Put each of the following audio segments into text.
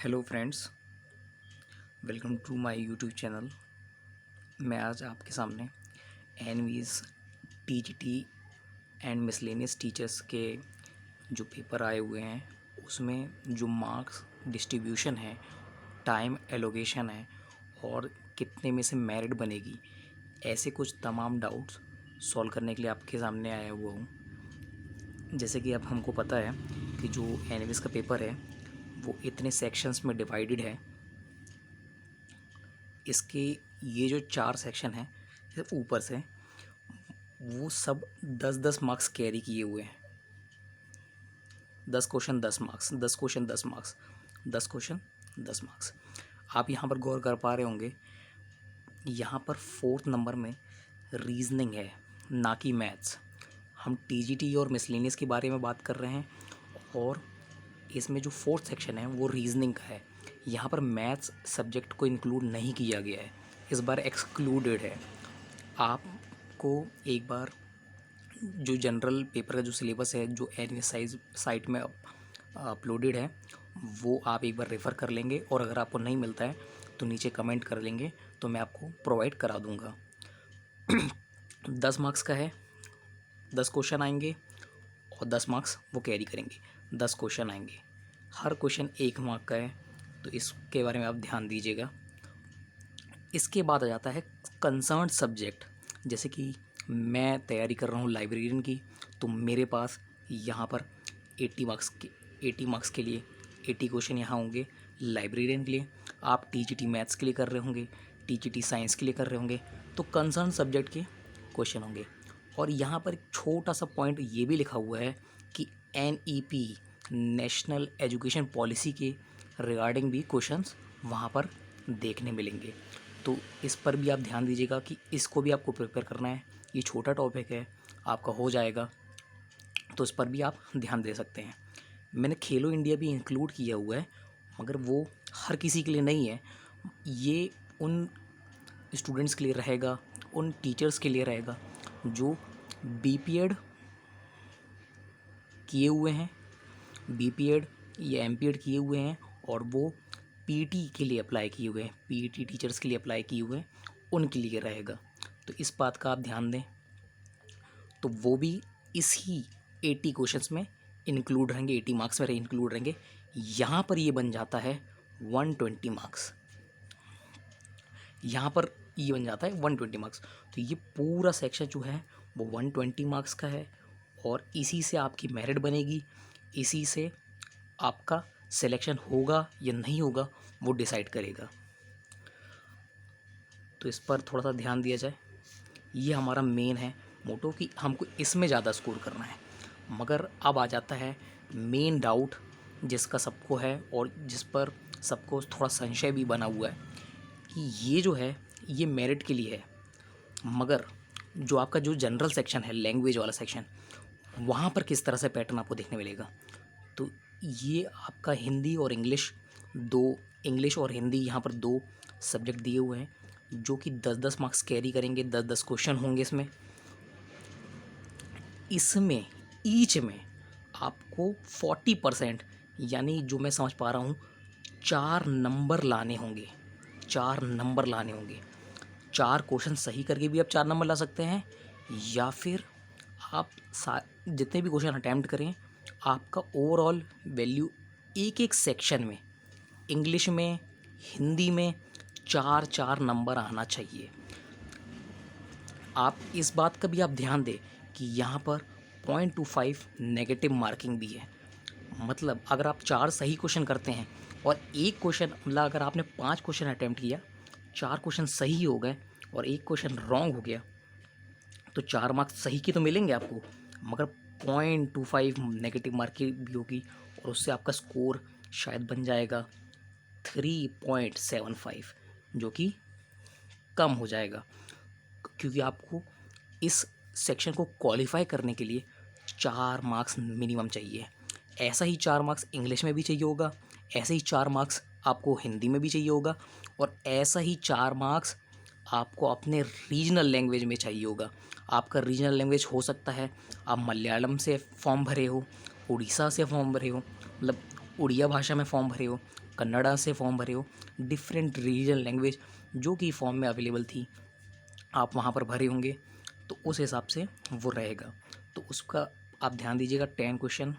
Hello friends, welcome to my YouTube channel. मैं आज आपके सामने NVS TGT and miscellaneous teachers के जो पेपर आए हुए हैं उसमें जो मार्क्स डिस्ट्रीब्यूशन है, टाइम एलोकेशन है और कितने में से मेरिट बनेगी, ऐसे कुछ तमाम डाउट्स सॉल्व करने के लिए आपके सामने आया हुआ हूँ। जैसे कि अब हमको पता है कि जो एनवीज़ का पेपर है वो इतने सेक्शंस में डिवाइडेड है। इसके ये जो 4 सेक्शन हैं ऊपर से, वो सब 10-10 मार्क्स कैरी किए हुए हैं। 10 question 10 marks, 10 question 10 marks, 10 question 10 marks. आप यहाँ पर गौर कर पा रहे होंगे, यहाँ पर 4th नंबर में रीजनिंग है, ना कि मैथ्स। हम टीजीटी और मिसलेनियस के बारे में बात कर रहे हैं और इसमें जो 4th सेक्शन है वो रीजनिंग का है। यहाँ पर मैथ्स सब्जेक्ट को इंक्लूड नहीं किया गया है, इस बार एक्सक्लूडेड है। आपको एक बार जो जनरल पेपर का जो सिलेबस है जो एनवीएस साइट में अपलोडेड है वो आप एक बार रेफ़र कर लेंगे, और अगर आपको नहीं मिलता है तो नीचे कमेंट कर लेंगे तो मैं आपको प्रोवाइड करा दूँगा। 10 मार्क्स का है, 10 क्वेश्चन आएंगे और 10 मार्क्स वो कैरी करेंगे। 10 क्वेश्चन आएंगे, हर क्वेश्चन 1 मार्क का है, तो इसके बारे में आप ध्यान दीजिएगा। इसके बाद आ जाता है कंसर्न सब्जेक्ट। जैसे कि मैं तैयारी कर रहा हूँ लाइब्रेरियन की, तो मेरे पास यहाँ पर 80 मार्क्स के लिए 80 क्वेश्चन यहाँ होंगे लाइब्रेरियन के लिए। आप टीजीटी मैथ्स के लिए कर रहे होंगे, टीजीटी साइंस के लिए कर रहे होंगे, तो कंसर्न सब्जेक्ट के क्वेश्चन होंगे। और यहाँ पर एक छोटा सा पॉइंट ये भी लिखा हुआ है कि एनईपी नेशनल एजुकेशन पॉलिसी के रिगार्डिंग भी क्वेश्चंस वहाँ पर देखने मिलेंगे। तो इस पर भी आप ध्यान दीजिएगा कि इसको भी आपको प्रिपेयर करना है। ये छोटा टॉपिक है, आपका हो जाएगा, तो इस पर भी आप ध्यान दे सकते हैं। मैंने खेलो इंडिया भी इंक्लूड किया हुआ है, मगर वो हर किसी के लिए नहीं है। ये उन स्टूडेंट्स के लिए रहेगा, उन टीचर्स के लिए रहेगा जो बीपीएड किए हुए हैं, बीपीएड या एमपीएड किए हुए हैं, और वो पीटी के लिए अप्लाई किए हुए हैं, पीटी टीचर्स के लिए अप्लाई किए हुए हैं, उनके लिए रहेगा। तो इस बात का आप ध्यान दें, तो वो भी इसी 80 क्वेश्चंस में इंक्लूड रहेंगे, 80 मार्क्स में इंक्लूड रहेंगे। यहाँ पर ये बन जाता है 120 मार्क्स, यहाँ पर ये बन जाता है 120 मार्क्स। तो ये पूरा सेक्शन जो है वो 120 मार्क्स का है, और इसी से आपकी मेरिट बनेगी, इसी से आपका सिलेक्शन होगा या नहीं होगा वो डिसाइड करेगा। तो इस पर थोड़ा सा ध्यान दिया जाए। ये हमारा मेन है मोटो कि हमको इसमें ज़्यादा स्कोर करना है। मगर अब आ जाता है मेन डाउट जिसका सबको है और जिस पर सबको थोड़ा संशय भी बना हुआ है कि ये जो है ये मेरिट के लिए है, मगर जो आपका जो जनरल सेक्शन है, लैंग्वेज वाला सेक्शन, वहाँ पर किस तरह से पैटर्न आपको देखने मिलेगा। तो ये आपका हिंदी और इंग्लिश, दो इंग्लिश और हिंदी यहाँ पर 2 सब्जेक्ट दिए हुए हैं जो कि 10-10 मार्क्स कैरी करेंगे। 10-10 क्वेश्चन होंगे इसमें ईच में आपको 40%, यानी जो मैं समझ पा रहा हूँ 4 नंबर लाने होंगे, 4 नंबर लाने होंगे। 4 क्वेश्चन सही करके भी आप 4 नंबर ला सकते हैं, या फिर आप जितने भी क्वेश्चन अटैम्प्ट करें, आपका ओवरऑल वैल्यू एक एक सेक्शन में, इंग्लिश में, हिंदी में 4-4 नंबर आना चाहिए। आप इस बात का भी आप ध्यान दें कि यहाँ पर 0.25 नेगेटिव मार्किंग भी है। मतलब अगर आप 4 सही क्वेश्चन करते हैं और एक क्वेश्चन, मतलब अगर आपने 5 क्वेश्चन अटैम्प्ट किया, 4 क्वेश्चन सही हो गए और एक क्वेश्चन रॉन्ग हो गया, तो 4 मार्क्स सही के तो मिलेंगे आपको, मगर 0.25 नेगेटिव मार्किंग भी होगी, और उससे आपका स्कोर शायद बन जाएगा 3.75, जो कि कम हो जाएगा, क्योंकि आपको इस सेक्शन को क्वालिफाई करने के लिए 4 मार्क्स मिनिमम चाहिए। ऐसा ही 4 मार्क्स इंग्लिश में भी चाहिए होगा, ऐसे ही 4 मार्क्स आपको हिंदी में भी चाहिए होगा, और ऐसा ही 4 मार्क्स आपको अपने रीजनल लैंग्वेज में चाहिए होगा। आपका रीजनल लैंग्वेज हो सकता है आप मलयालम से फॉर्म भरे हो, उड़ीसा से फॉर्म भरे हो, मतलब उड़िया भाषा में फॉर्म भरे हो, कन्नड़ा से फॉर्म भरे हो, डिफरेंट रीजनल लैंग्वेज जो कि फॉर्म में अवेलेबल थी आप वहाँ पर भरे होंगे, तो उस हिसाब से वो रहेगा। तो उसका आप ध्यान दीजिएगा। 10 क्वेश्चन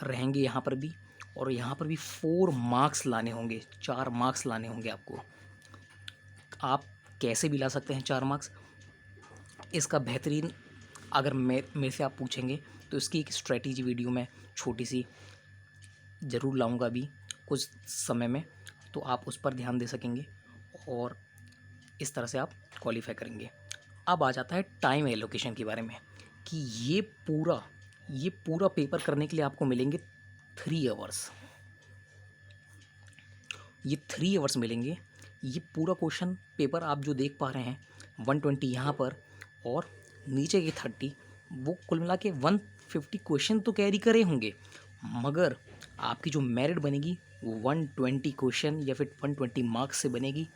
रहेंगे यहाँ पर भी, और यहाँ पर भी 4 मार्क्स लाने होंगे, 4 मार्क्स लाने होंगे आपको। आप कैसे भी ला सकते हैं 4 मार्क्स, इसका बेहतरीन अगर मेरे से आप पूछेंगे तो इसकी एक स्ट्रेटेजी वीडियो मैं छोटी सी ज़रूर लाऊंगा अभी कुछ समय में, तो आप उस पर ध्यान दे सकेंगे और इस तरह से आप क्वालिफाई करेंगे। अब आ जाता है टाइम एलोकेशन के बारे में, कि ये पूरा पेपर करने के लिए आपको मिलेंगे 3 आवर्स। ये 3 आवर्स मिलेंगे। ये पूरा क्वेश्चन पेपर आप जो देख पा रहे हैं 120 यहाँ पर और नीचे के 30, वो कुल मिला के 150 क्वेश्चन तो कैरी करे होंगे, मगर आपकी जो मेरिट बनेगी वो 120 क्वेश्चन या फिर 120 मार्क्स से बनेगी।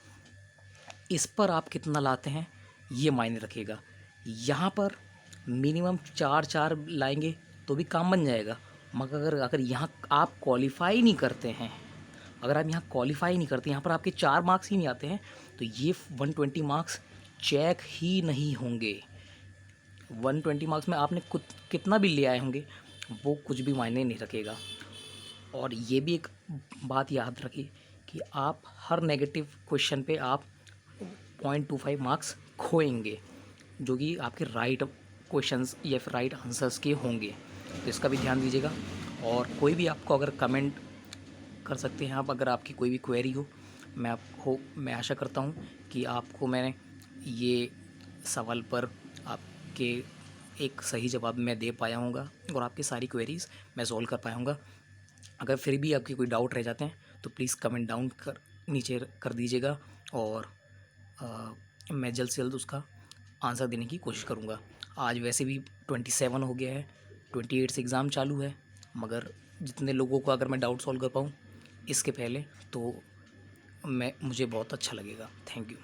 इस पर आप कितना लाते हैं ये मायने रखेगा। यहाँ पर मिनिमम 4 लाएंगे तो भी काम बन जाएगा, मगर अगर यहाँ आप क्वालिफाई नहीं करते हैं, अगर आप यहाँ क्वालिफाई नहीं करते, यहाँ पर आपके 4 मार्क्स ही नहीं आते हैं, तो ये 120 मार्क्स चेक ही नहीं होंगे। 120 मार्क्स में आपने कितना भी ले आए होंगे वो कुछ भी मायने नहीं रखेगा। और ये भी एक बात याद रखिए कि आप हर नेगेटिव क्वेश्चन पे आप 0.25 मार्क्स खोएंगे, जो कि आपके राइट क्वेश्चंस या फिर राइट आंसर्स के होंगे, तो इसका भी ध्यान दीजिएगा। और कोई भी आपको अगर कमेंट कर सकते हैं आप, अगर आपकी कोई भी क्वेरी हो, मैं आशा करता हूँ कि आपको मैंने ये सवाल पर आपके एक सही जवाब मैं दे पाया हूँगा और आपकी सारी क्वेरीज़ मैं सॉल्व कर पाया हूँगा। अगर फिर भी आपके कोई डाउट रह जाते हैं तो प्लीज़ कमेंट डाउन नीचे कर दीजिएगा, और मैं जल्द से जल्द उसका आंसर देने की कोशिश करूँगा। आज वैसे भी 27 हो गया है, 28 से एग्ज़ाम चालू है, मगर जितने लोगों को अगर मैं डाउट सॉल्व कर पाऊँ इसके पहले तो मुझे बहुत अच्छा लगेगा। Thank you.